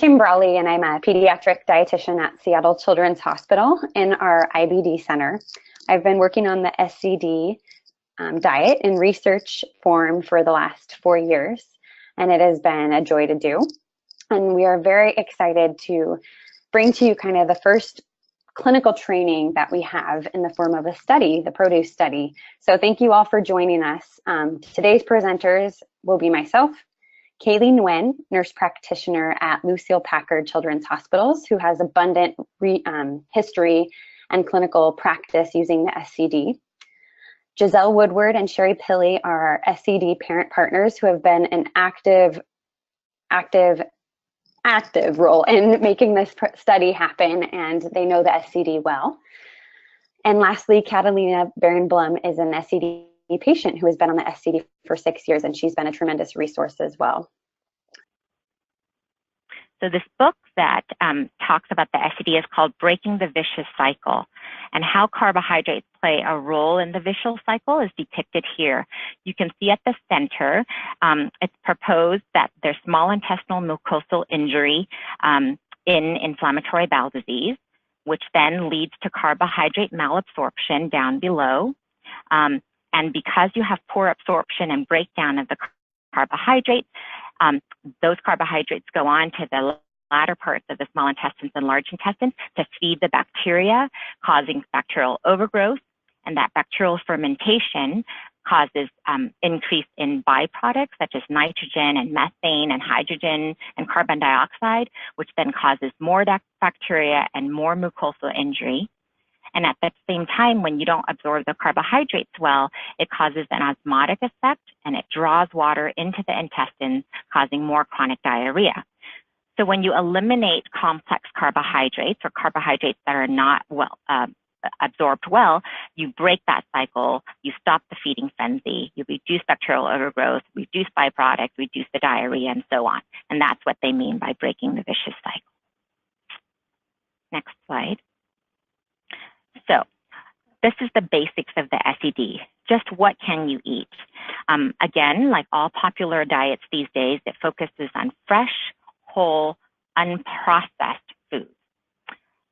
Kim Brawley, and I'm a pediatric dietitian at Seattle Children's Hospital in our IBD center. I've been working on the SCD diet in research form for the last 4 years, and it has been a joy to do. And we are very excited to bring to you kind of the first clinical training that we have in the form of a study, the PRODUCE study. So thank you all for joining us. Today's presenters will be myself, Kaylee Nguyen, nurse practitioner at Lucille Packard Children's Hospitals, who has abundant history and clinical practice using the SCD. Giselle Woodward and Sherry Pilley are our SCD parent partners who have been an active role in making this study happen, and they know the SCD well. And lastly, Catalina Baron-Blum is an SCD patient who has been on the SCD for 6 years, and she's been a tremendous resource as well. So this book that talks about the SCD is called Breaking the Vicious Cycle, and how carbohydrates play a role in the vicious cycle is depicted here. You can see at the center, it's proposed that there's small intestinal mucosal injury in inflammatory bowel disease, which then leads to carbohydrate malabsorption down below. And because you have poor absorption and breakdown of the carbohydrates, those carbohydrates go on to the latter parts of the small intestines and large intestines to feed the bacteria, causing bacterial overgrowth. And that bacterial fermentation causes increase in byproducts such as nitrogen and methane and hydrogen and carbon dioxide, which then causes more bacteria and more mucosal injury. And at the same time, when you don't absorb the carbohydrates well, it causes an osmotic effect and it draws water into the intestines, causing more chronic diarrhea. So when you eliminate complex carbohydrates or carbohydrates that are not well absorbed well, you break that cycle, you stop the feeding frenzy, you reduce bacterial overgrowth, reduce byproducts, reduce the diarrhea, and so on. And that's what they mean by breaking the vicious cycle. Next slide. So this is the basics of the SCD. Just what can you eat? Again, like all popular diets these days, it focuses on fresh, whole, unprocessed foods.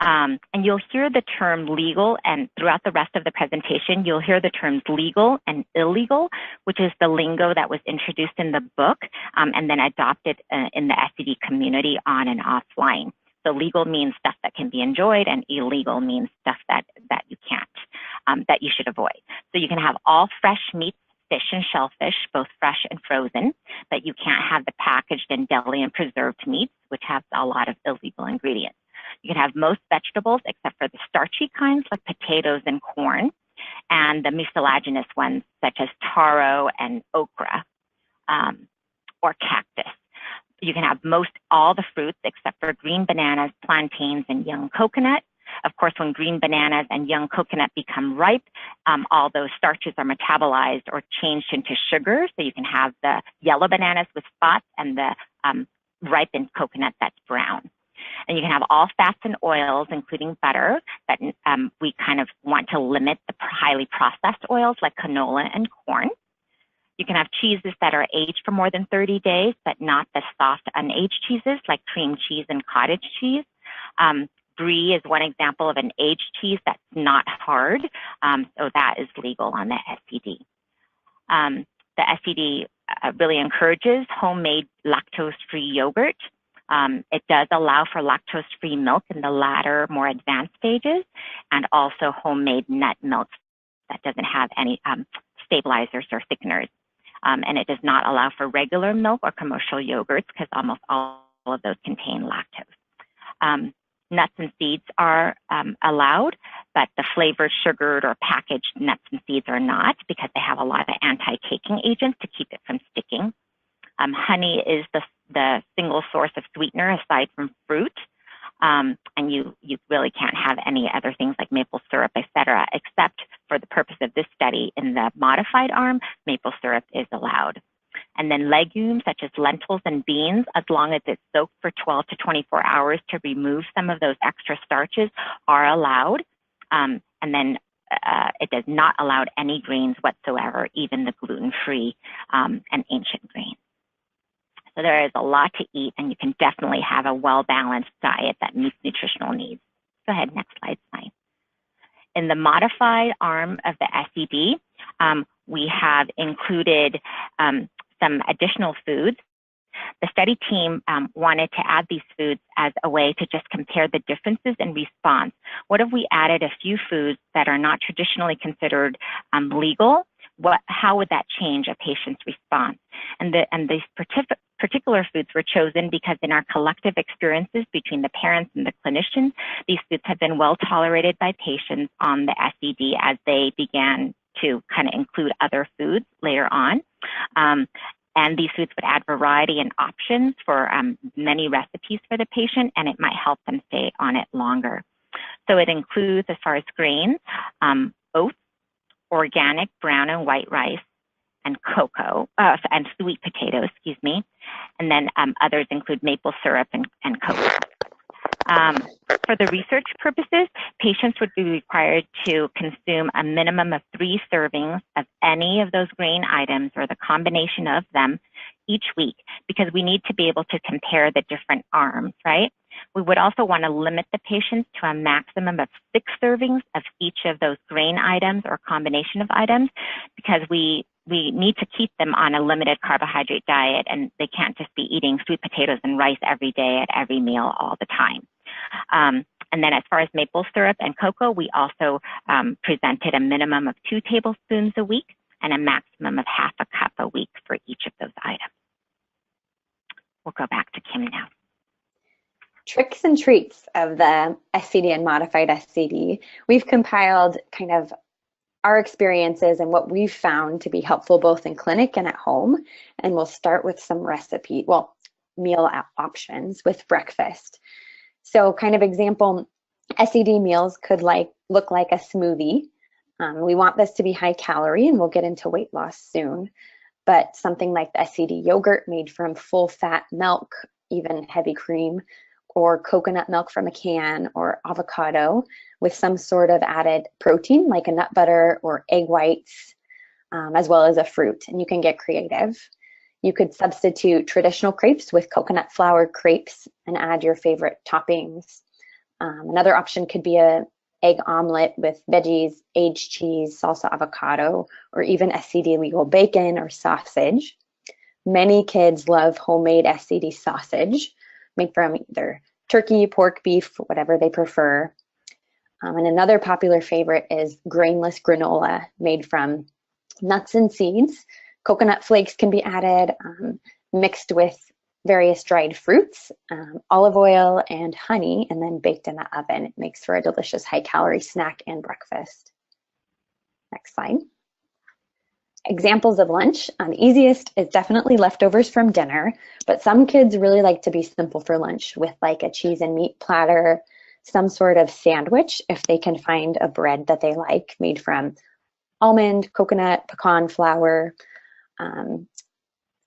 And you'll hear the term legal, and throughout the rest of the presentation, you'll hear the terms legal and illegal, which is the lingo that was introduced in the book and then adopted in the SCD community on and offline. So legal means stuff that can be enjoyed, and illegal means stuff that you can't, that you should avoid. So you can have all fresh meats, fish and shellfish, both fresh and frozen, but you can't have the packaged and deli and preserved meats, which have a lot of illegal ingredients. You can have most vegetables except for the starchy kinds like potatoes and corn, and the mucilaginous ones such as taro and okra or cactus. You can have all the fruits except for green bananas, plantains, and young coconut. Of course, when green bananas and young coconut become ripe, all those starches are metabolized or changed into sugar. So you can have the yellow bananas with spots and the ripened coconut that's brown. And you can have all fats and oils, including butter, that we kind of want to limit the highly processed oils like canola and corn. You can have cheeses that are aged for more than 30 days, but not the soft, unaged cheeses like cream cheese and cottage cheese. Brie is one example of an aged cheese that's not hard, so that is legal on the SCD. The SCD really encourages homemade lactose-free yogurt. It does allow for lactose-free milk in the latter, more advanced stages, and also homemade nut milk that doesn't have any stabilizers or thickeners. And it does not allow for regular milk or commercial yogurts because almost all of those contain lactose. Nuts and seeds are allowed, but the flavored, sugared, or packaged nuts and seeds are not because they have a lot of anti-caking agents to keep it from sticking. Honey is the single source of sweetener aside from fruit. And you really can't have any other things like maple syrup, etc., except for the purpose of this study in the modified arm, maple syrup is allowed. And then legumes such as lentils and beans, as long as it's soaked for 12 to 24 hours to remove some of those extra starches, are allowed. And then it does not allow any grains whatsoever, even the gluten-free and ancient grains. So there is a lot to eat, and you can definitely have a well-balanced diet that meets nutritional needs. Go ahead, next slide, Smile. In the modified arm of the SED, we have included some additional foods. The study team wanted to add these foods as a way to just compare the differences in response. What if we added a few foods that are not traditionally considered legal? How would that change a patient's response? And these particular foods were chosen because in our collective experiences between the parents and the clinicians, these foods have been well tolerated by patients on the SED as they began to kind of include other foods later on. And these foods would add variety and options for many recipes for the patient, and it might help them stay on it longer. So it includes, as far as grains, oats, organic brown and white rice, and cocoa, and sweet potatoes, excuse me. And then others include maple syrup and cocoa. For the research purposes, patients would be required to consume a minimum of 3 servings of any of those grain items or the combination of them each week, because we need to be able to compare the different arms, right? We would also want to limit the patients to a maximum of 6 servings of each of those grain items or combination of items, because we need to keep them on a limited carbohydrate diet, and they can't just be eating sweet potatoes and rice every day at every meal all the time. And then as far as maple syrup and cocoa, we also presented a minimum of 2 tablespoons a week and a maximum of half a cup a week for each of those items. We'll go back to Kim now. Tricks and treats of the SCD and modified SCD. We've compiled kind of our experiences and what we've found to be helpful both in clinic and at home. And we'll start with some meal options with breakfast. So kind of example, SED meals could look like a smoothie. We want this to be high calorie, and we'll get into weight loss soon. But something like the SED yogurt made from full fat milk, even heavy cream, or coconut milk from a can, or avocado with some sort of added protein like a nut butter or egg whites, as well as a fruit. And you can get creative. You could substitute traditional crepes with coconut flour crepes and add your favorite toppings. Another option could be an egg omelet with veggies, aged cheese, salsa avocado, or even SCD legal bacon or sausage. Many kids love homemade SCD sausage made from either turkey, pork, beef, whatever they prefer. And another popular favorite is grainless granola made from nuts and seeds. Coconut flakes can be added, mixed with various dried fruits, olive oil, and honey, and then baked in the oven. It makes for a delicious high-calorie snack and breakfast. Next slide. Examples of lunch. The easiest is definitely leftovers from dinner, but some kids really like to be simple for lunch with like a cheese and meat platter, some sort of sandwich if they can find a bread that they like made from almond, coconut, pecan flour,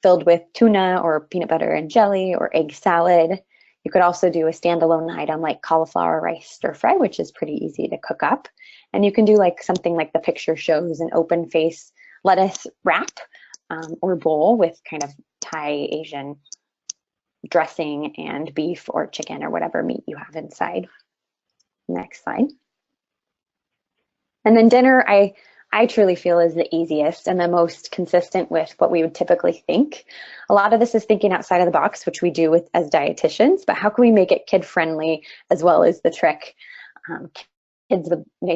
filled with tuna or peanut butter and jelly or egg salad. You could also do a standalone item like cauliflower rice stir fry, which is pretty easy to cook up. And you can do like something like the picture shows, an open face lettuce wrap or bowl with kind of Thai Asian dressing and beef or chicken or whatever meat you have inside. Next slide. And then dinner, I truly feel is the easiest and the most consistent with what we would typically think. A lot of this is thinking outside of the box, which we do as dietitians, but how can we make it kid-friendly as well as the trick? Kids,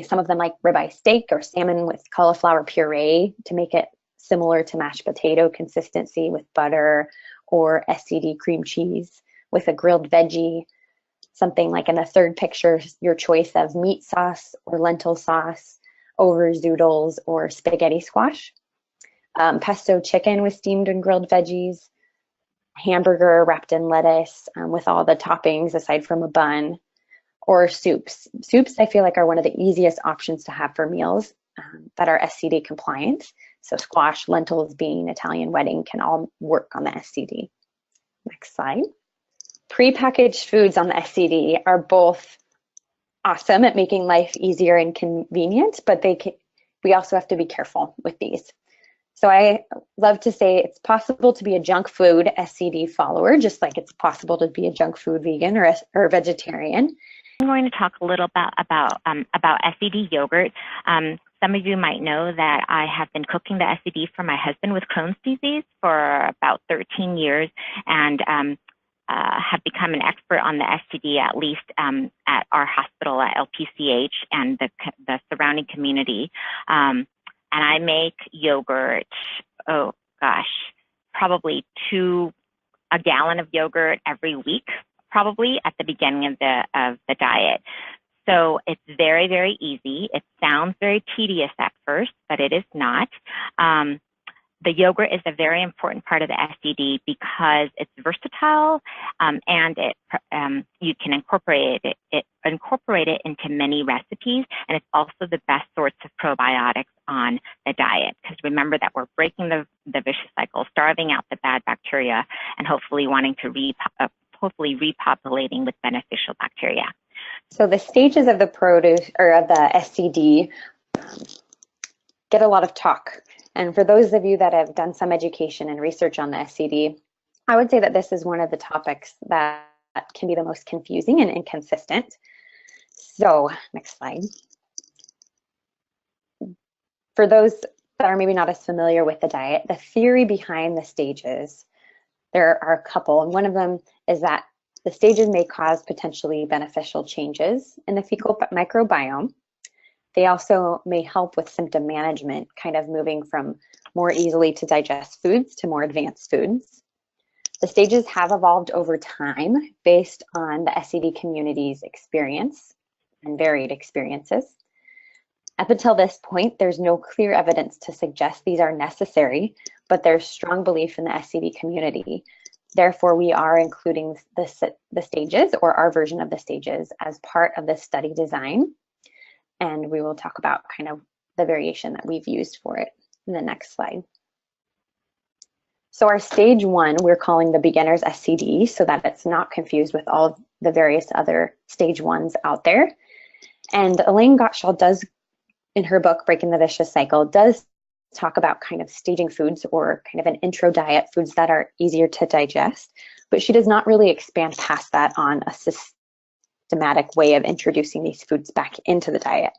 some of them like ribeye steak or salmon with cauliflower puree to make it similar to mashed potato consistency with butter, or SCD cream cheese with a grilled veggie. Something like in the third picture, your choice of meat sauce or lentil sauce over zoodles or spaghetti squash. Pesto chicken with steamed and grilled veggies. Hamburger wrapped in lettuce with all the toppings aside from a bun. Or soups. Soups, I feel like, are one of the easiest options to have for meals that are SCD compliant. So squash, lentils, bean, Italian wedding can all work on the SCD. Next slide. Prepackaged foods on the SCD are both awesome at making life easier and convenient, but we also have to be careful with these. So I love to say it's possible to be a junk food SCD follower, just like it's possible to be a junk food vegan or vegetarian. I'm going to talk a little about SCD yogurt. Some of you might know that I have been cooking the SCD for my husband with Crohn's disease for about 13 years, and have become an expert on the SCD, at least at our hospital at LPCH and the surrounding community. And I make yogurt, oh gosh, probably a gallon of yogurt every week, probably at the beginning of the diet. So it's very, very easy. It sounds very tedious at first, but it is not. The yogurt is a very important part of the SCD because it's versatile, and you can incorporate it into many recipes, and it's also the best sorts of probiotics on the diet. Because remember that we're breaking the vicious cycle, starving out the bad bacteria, and hopefully wanting to repopulating with beneficial bacteria. So the stages of the produce or of the SCD get a lot of talk. And for those of you that have done some education and research on the SCD, I would say that this is one of the topics that can be the most confusing and inconsistent. So next slide. For those that are maybe not as familiar with the diet, the theory behind the stages, there are a couple, and one of them is that the stages may cause potentially beneficial changes in the fecal microbiome. They also may help with symptom management, kind of moving from more easily to digest foods to more advanced foods. The stages have evolved over time based on the SCD community's experience and varied experiences. Up until this point, there's no clear evidence to suggest these are necessary, but there's strong belief in the SCD community. Therefore, we are including the stages, or our version of the stages, as part of the study design. And we will talk about kind of the variation that we've used for it in the next slide. So our stage 1, we're calling the beginner's SCD so that it's not confused with all the various other stage 1s out there. And Elaine Gottschall does, in her book, Breaking the Vicious Cycle, does talk about kind of staging foods or kind of an intro diet, foods that are easier to digest, but she does not really expand past that on a systematic way of introducing these foods back into the diet.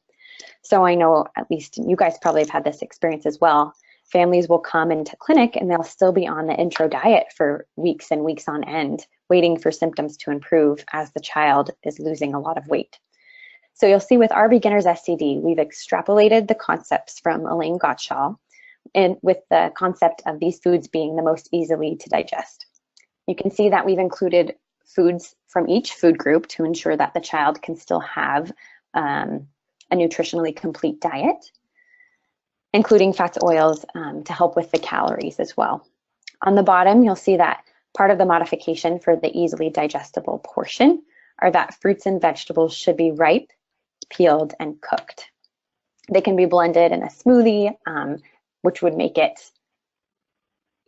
So I know, at least you guys probably have had this experience as well. Families will come into clinic and they'll still be on the intro diet for weeks and weeks on end, waiting for symptoms to improve as the child is losing a lot of weight. So you'll see with our beginner's SCD, we've extrapolated the concepts from Elaine Gottschall, and with the concept of these foods being the most easily to digest. You can see that we've included foods from each food group to ensure that the child can still have a nutritionally complete diet, including fats, oils, to help with the calories as well. On the bottom, you'll see that part of the modification for the easily digestible portion are that fruits and vegetables should be ripe, peeled, and cooked. They can be blended in a smoothie, which would make it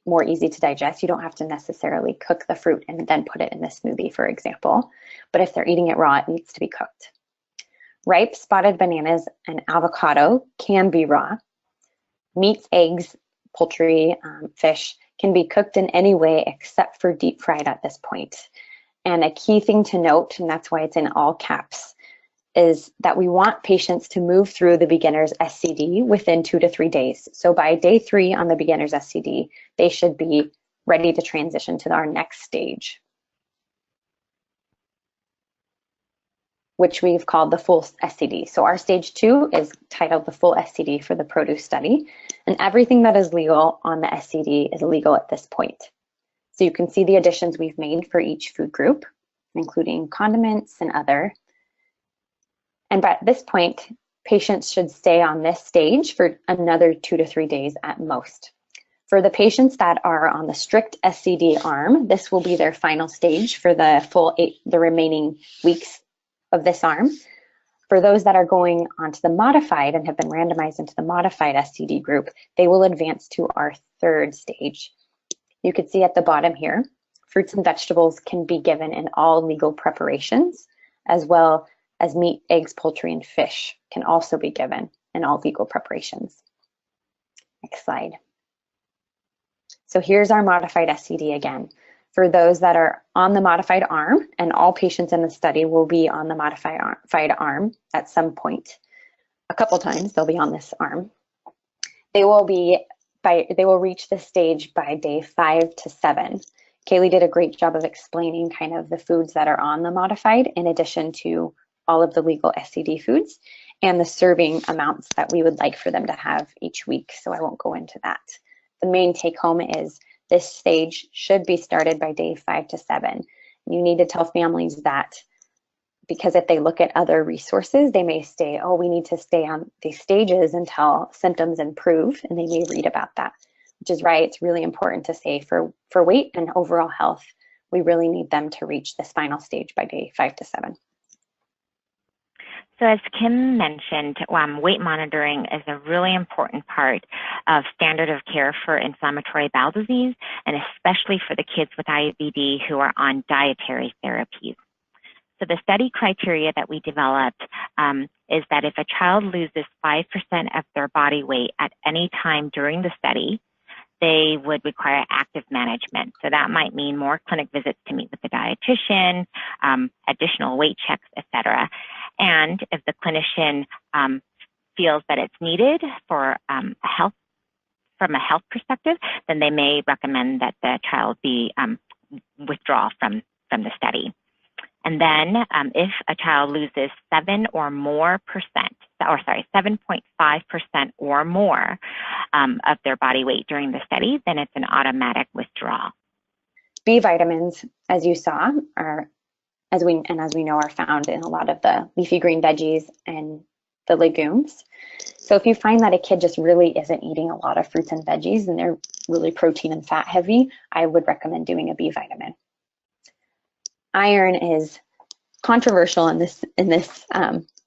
more easy to digest. You don't have to necessarily cook the fruit and then put it in the smoothie, for example. But if they're eating it raw, it needs to be cooked. Ripe spotted bananas and avocado can be raw. Meats, eggs, poultry, fish can be cooked in any way except for deep fried at this point. And a key thing to note, and that's why it's in all caps, is that we want patients to move through the beginner's SCD within 2 to 3 days. So by day 3 on the beginner's SCD, they should be ready to transition to our next stage, which we've called the full SCD. So our stage 2 is titled the full SCD for the produce study, and everything that is legal on the SCD is legal at this point. So you can see the additions we've made for each food group, including condiments and other. And by this point, patients should stay on this stage for another 2 to 3 days at most. For the patients that are on the strict SCD arm, this will be their final stage for the the remaining weeks of this arm. For those that are going onto the modified and have been randomized into the modified SCD group, they will advance to our 3rd stage. You can see at the bottom here, fruits and vegetables can be given in all legal preparations, as well as meat, eggs, poultry, and fish can also be given in all legal preparations. Next slide. So here's our modified SCD again. For those that are on the modified arm, and all patients in the study will be on the modified arm at some point. A couple times they'll be on this arm. They will reach this stage by day 5 to 7. Kaylee did a great job of explaining kind of the foods that are on the modified, in addition to all of the legal SCD foods and the serving amounts that we would like for them to have each week. So I won't go into that. The main take home is this stage should be started by day 5 to 7. You need to tell families that, because if they look at other resources, they may say, oh, we need to stay on these stages until symptoms improve, and they may read about that, which is right. It's really important to say for weight and overall health, we really need them to reach this final stage by day 5 to 7. So as Kim mentioned, weight monitoring is a really important part of standard of care for inflammatory bowel disease, and especially for the kids with IBD who are on dietary therapies. So the study criteria that we developed is that if a child loses 5% of their body weight at any time during the study, they would require active management. So that might mean more clinic visits to meet with the dietitian, additional weight checks, etc. And if the clinician feels that it's needed for from a health perspective, then they may recommend that the child be withdraw from the study. And then if a child loses 7.5% or more of their body weight during the study, then it's an automatic withdrawal. B vitamins, as you saw, as we know, are found in a lot of the leafy green veggies and the legumes. So if you find that a kid just really isn't eating a lot of fruits and veggies and they're really protein and fat heavy, I would recommend doing a B vitamin. Iron is controversial in the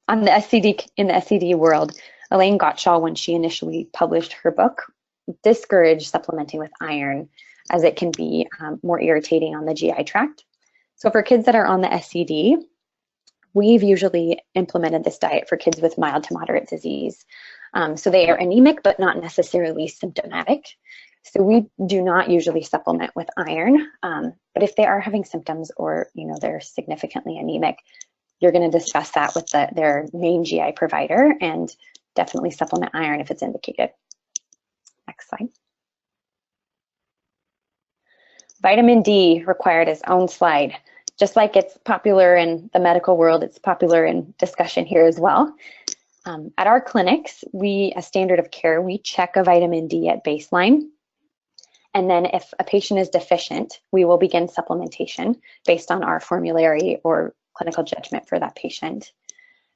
SCD world. Elaine Gottschall, when she initially published her book, discouraged supplementing with iron as it can be more irritating on the GI tract. So for kids that are on the SCD, we've usually implemented this diet for kids with mild to moderate disease. So they are anemic, but not necessarily symptomatic. So we do not usually supplement with iron, but if they are having symptoms or they're significantly anemic, you're going to discuss that with their main GI provider and definitely supplement iron if it's indicated. Next slide. Vitamin D required its own slide. Just like it's popular in the medical world, it's popular in discussion here as well. At our clinics, as standard of care, we check a vitamin D at baseline. And then if a patient is deficient, we will begin supplementation based on our formulary or clinical judgment for that patient.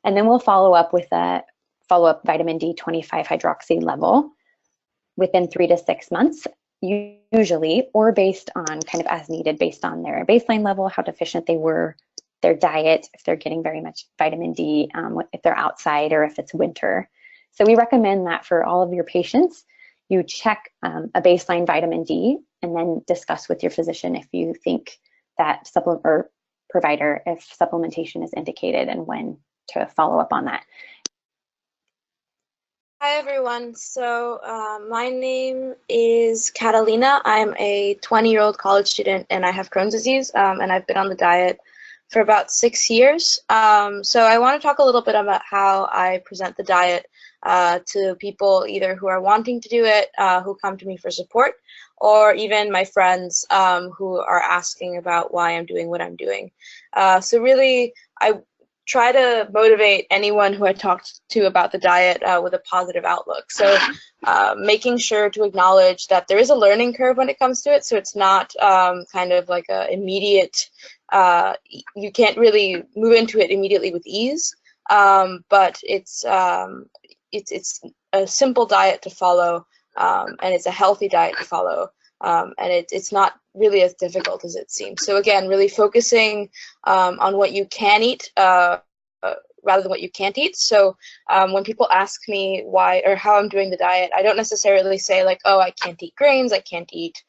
And then we'll follow up with a follow-up vitamin D 25 hydroxy level within 3 to 6 months, usually, or based on kind of as needed, based on their baseline level, how deficient they were, their diet, if they're getting very much vitamin D, if they're outside or if it's winter. So we recommend that for all of your patients, you check a baseline vitamin D and then discuss with your physician if you think that provider, if supplementation is indicated and when to follow up on that. Hi everyone, so my name is Catalina. I'm a 20-year-old college student and I have Crohn's disease and I've been on the diet for about 6 years. So I want to talk a little bit about how I present the diet to people either who are wanting to do it, who come to me for support, or even my friends who are asking about why I'm doing what I'm doing. So really, I try to motivate anyone who I talked to about the diet with a positive outlook. So making sure to acknowledge that there is a learning curve when it comes to it. So it's not kind of like a immediate, you can't really move into it immediately with ease, but it's a simple diet to follow, and it's a healthy diet to follow. And it's not really as difficult as it seems. So again, really focusing on what you can eat rather than what you can't eat. So when people ask me why or how I'm doing the diet, I don't necessarily say like, oh, I can't eat grains, I can't eat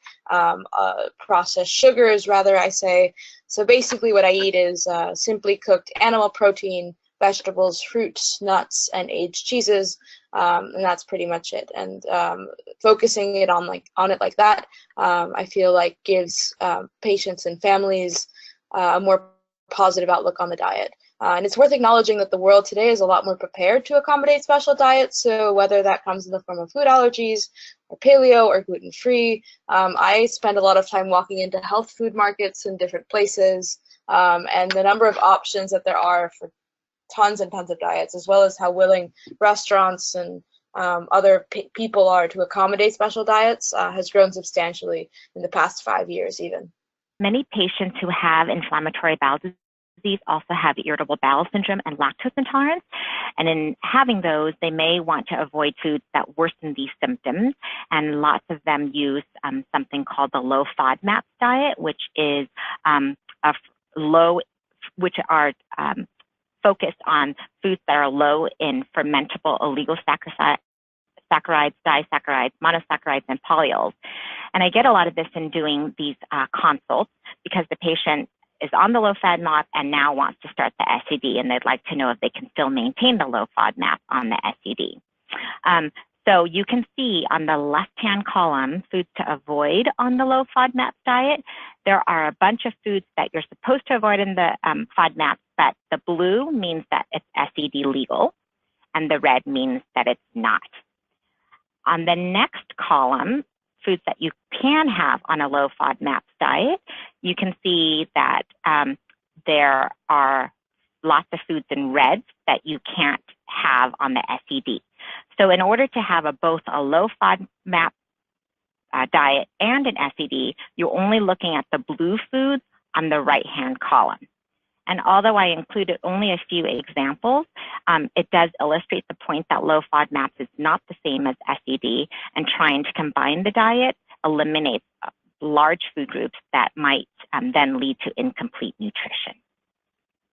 processed sugars. Rather, I say, so basically what I eat is simply cooked animal protein, vegetables, fruits, nuts, and aged cheeses. and that's pretty much it. And focusing it on it like that, I feel like gives patients and families a more positive outlook on the diet. And it's worth acknowledging that the world today is a lot more prepared to accommodate special diets. So whether that comes in the form of food allergies or paleo or gluten-free, I spend a lot of time walking into health food markets in different places, and the number of options that there are for tons and tons of diets, as well as how willing restaurants and other people are to accommodate special diets, has grown substantially in the past 5 years even. Many patients who have inflammatory bowel disease also have irritable bowel syndrome and lactose intolerance. And in having those, they may want to avoid foods that worsen these symptoms. And lots of them use something called the low FODMAP diet, which is focused on foods that are low in fermentable illegal saccharides, disaccharides, monosaccharides, and polyols. And I get a lot of this in doing these consults because the patient is on the low FODMAP and now wants to start the SED, and they'd like to know if they can still maintain the low FODMAP on the SED. So you can see on the left-hand column, foods to avoid on the low FODMAP diet. There are a bunch of foods that you're supposed to avoid in the FODMAP, but the blue means that it's SED legal, and the red means that it's not. On the next column, foods that you can have on a low FODMAP diet, you can see that there are lots of foods in red that you can't have on the SED. So in order to have both a low FODMAP diet and an SED, you're only looking at the blue foods on the right-hand column. And although I included only a few examples, it does illustrate the point that low FODMAP is not the same as SED, and trying to combine the diet eliminates large food groups that might then lead to incomplete nutrition.